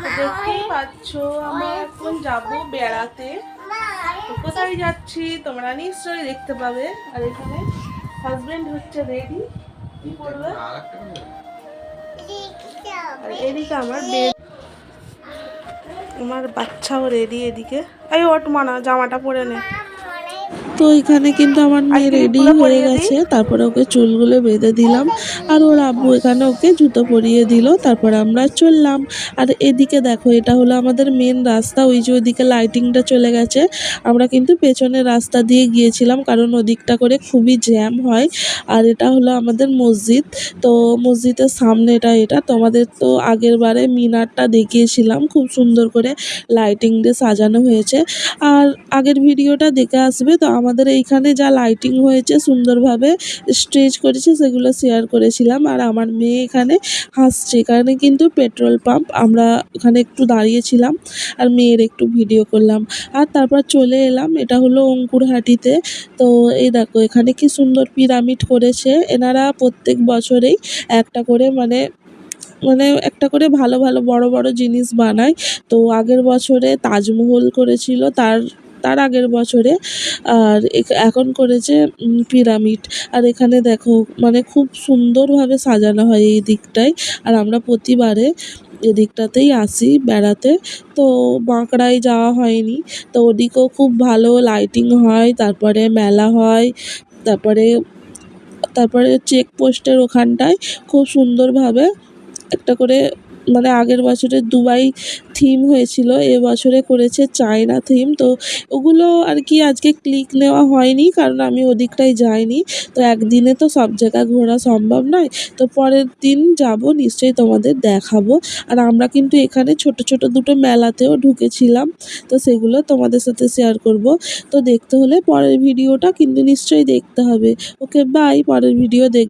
তো দেখতেই পাচ্ছ আমরা এখন যাব বেড়াতে। তো কোথায় যাচ্ছি তোমরা নিশ্চয়ই দেখতে পাবে। আর এখানে হাজবেন্ড হচ্ছে রেডি, কি করবে। আর এদিকে আমার বাচ্চাও রেডি। এদিকে এই ওট মানা জামাটা পরে নে। তো এখানে কিন্তু আমার আর মেয়ে রেডি ক্লিপগুলো হয়ে পরিয়ে দিই। গেছে, তারপরে ওকে চুলগুলো বেঁধে দিলাম আর ওর আব্বু এখানে ওকে জুতো পরিয়ে দিল, তারপরে আমরা চললাম। আর এদিকে দেখো এটা হলো আমাদের মেন রাস্তা, ওই যে ওইদিকে লাইটিংটা চলে গেছে। আমরা কিন্তু পেছনের রাস্তা দিয়ে গিয়েছিলাম কারণ ওদিকটা করে খুবই জ্যাম হয়। আর এটা হলো আমাদের মসজিদ। তো মসজিদের সামনে এটা তোমাদের তো আগের বারে মিনারটা দেখিয়েছিলাম, খুব সুন্দর করে লাইটিং দিয়ে সাজানো হয়েছে। আর আগের ভিডিওটা দেখে আসবে। তো আমাদের এইখানে যা লাইটিং হয়েছে সুন্দরভাবে স্টেজ করেছে সেগুলো শেয়ার করেছিলাম। আর আমার মেয়ে এখানে হাসছে, এখানে কিন্তু পেট্রোল পাম্প, আমরা ওখানে একটু দাঁড়িয়েছিলাম আর মেয়ের একটু ভিডিও করলাম। আর তারপর চলে এলাম, এটা হলো অঙ্কুরহাটিতে। তো এই দেখো এখানে কি সুন্দর পিরামিড করেছে এনারা প্রত্যেক বছরেই একটা করে মানে মানে একটা করে ভালো ভালো বড় বড় জিনিস বানায়। তো আগের বছরে তাজমহল করেছিল, তার তার আগের বছরে। আর এখন করেছে পিরামিড। আর এখানে দেখো মানে খুব সুন্দরভাবে সাজানো হয় এই দিকটায়। আর আমরা প্রতিবারে এদিকটাতেই আসি বেড়াতে। তো বাঁকড়ায় যাওয়া হয়নি। তো ওদিকেও খুব ভালো লাইটিং হয়, তারপরে মেলা হয়, তারপরে তারপরে চেকপোস্টের ওখানটায় খুব সুন্দরভাবে একটা করে মানে আগের বছরে দুবাই থিম হয়েছিল, এবছরে করেছে চায়না থিম। তো ওগুলো আর কি আজকে ক্লিক নেওয়া হয়নি কারণ আমি ওদিকটায় যাইনি। তো একদিনে তো সব জায়গা ঘোরা সম্ভব নয়। তো পরের দিন যাব, নিশ্চয়ই তোমাদের দেখাবো। আর আমরা কিন্তু এখানে ছোট ছোট দুটো মেলাতেও ঢুকেছিলাম, তো সেগুলো তোমাদের সাথে শেয়ার করব। তো দেখতে হলে পরের ভিডিওটা কিন্তু নিশ্চয়ই দেখতে হবে। ওকে বাই, পরের ভিডিও দেখ।